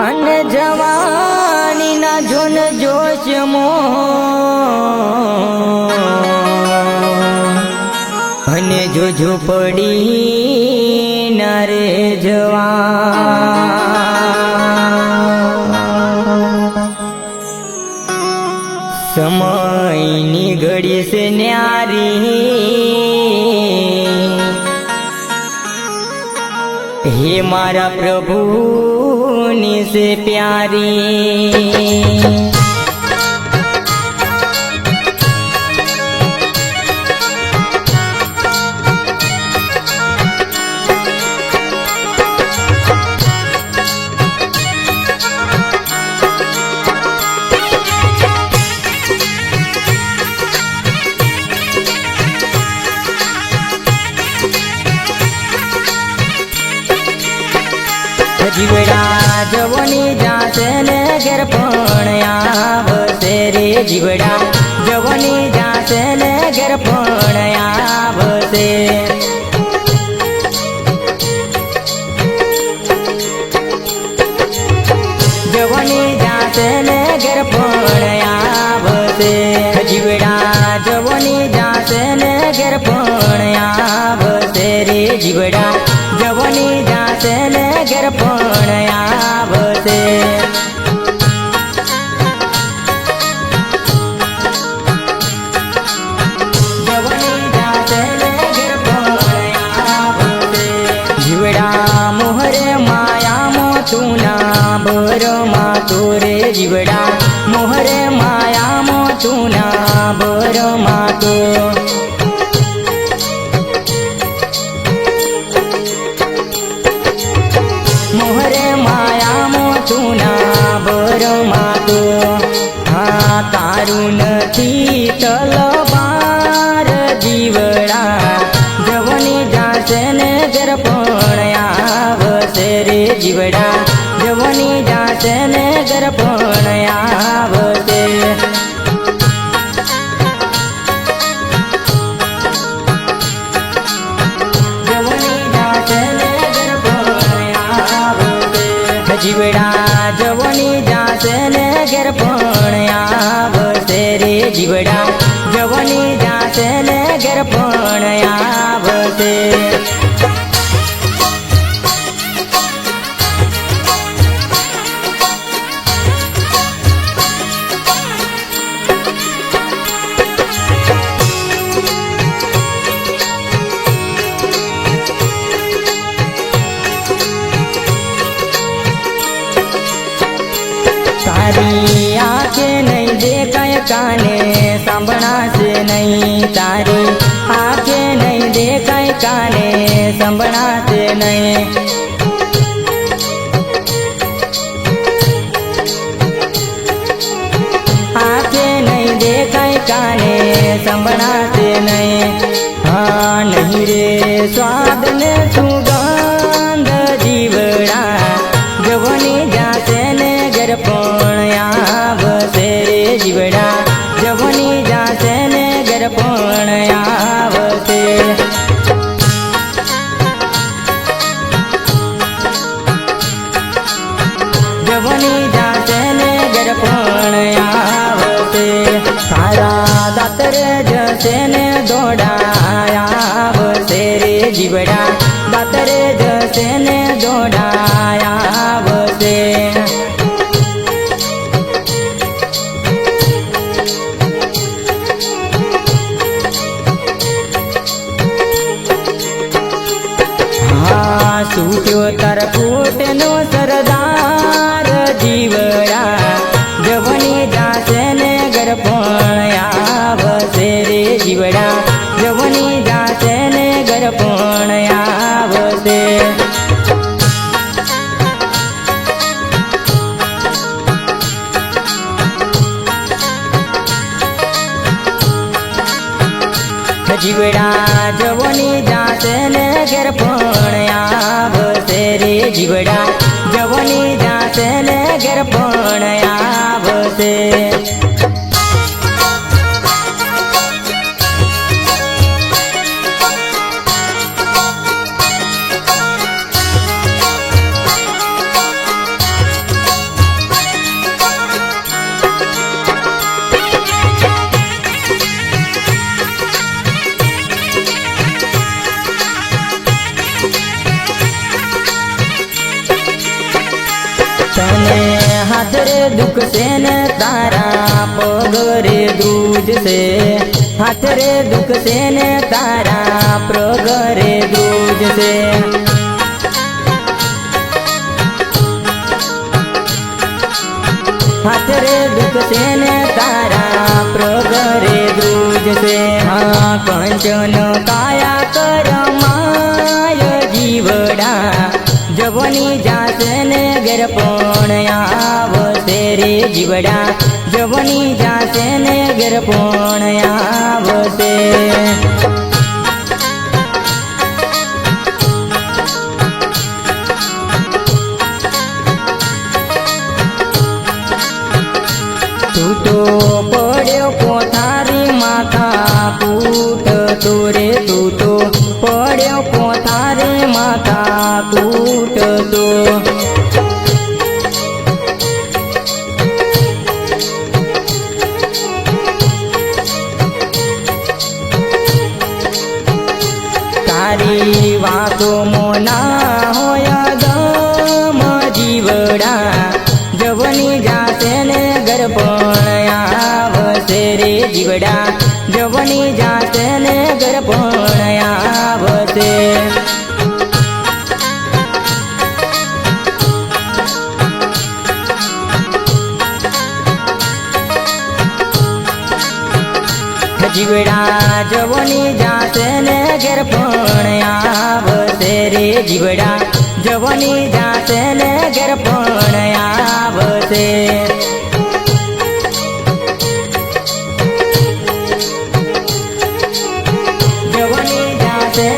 અને જવાની ના જોન જોશ મો અને જોજો પડી ના રે જવાન સમયની ઘડી સે ન્યારી हे मारा प्रभु नि से प्यारी जीवड़ा जवनी जासे ने घर पण आवसे रे जीवड़ा जवनी जासे ने घर पण आवसे जवनी जासे ने घर पण आवसे जीवड़ा जवनी जासे ने घर पण आवसे रे जीवड़ा जवनी जासे ने घर पण आवसे जवनी जासे ने घर पण आवसे जीवड़ा मोहरे माया मो तू ना भर मातो रे जीवड़ा मोहरे माया मो तू ना भर मातो मोहरे माया मो तू ना बर मातो हाँ तारू नथी तलवार जीवड़ा जवनी जासे ने घर पण आवसे रे जीवड़ा जवनी जासे ने घर पण आवसे जीवड़ा जवनी जासे ने घर पण आवसे रे जीवड़ा जवनी जासे ने घर पण आवसे तारी आंखें नहीं देखाय काने सांभना से नहीं तारी आंखें नहीं देखाय काने सांभना से नहीं आंखें नहीं देखाय काने सांभना से नहीं हाँ नहीं रे स्वाद ने सुगंध जीवड़ा जवनी जासे ने घर पण आवसे रे जीवड़ा जवनी जासे ने घर पण आवसे जवनी जासे ने घर पण आवसे तारा दातर जसे ने दौड़ाया आवसे रे जीवड़ा दातर जसे ने दौड़ाया आवसे सूट्यो तरकूट नो सरदार जीवड़ा जवनी जासे ने घर पण आवसे रे जीवड़ा जवनी जासे ने घर पण आवसे जीवड़ा जवनी जासे ने घर पण आवसे रे जीवड़ा जवनी जासे ने घर पण आवसे हाथ रे दुख से न तारा पग रे दूज से हाथ रे दुख से न तारा पग रे दूज से हाथ रे दुख से न तारा पग रे दूज से हाँ कंचन काया कर माय जीवड़ा जवनी जासे ने घर पण आवसे रे जीवड़ा जवनी जासे ने घर पण आवसे तू तो पड्यो कोठारी माथा कूट तो रे तू तो पड्यो कोठारी माथा कूट तो तारी वातो मोना होया गम जीवड़ा जवनी जासे ने घर पण आवसे रे जीवड़ा जवनी जासे ने घर पण आवसे जीवड़ा जवनी जासे ने घर पण आवसे रे जीवड़ा जवनी जासे ने घर पण आवसे जवनी जासे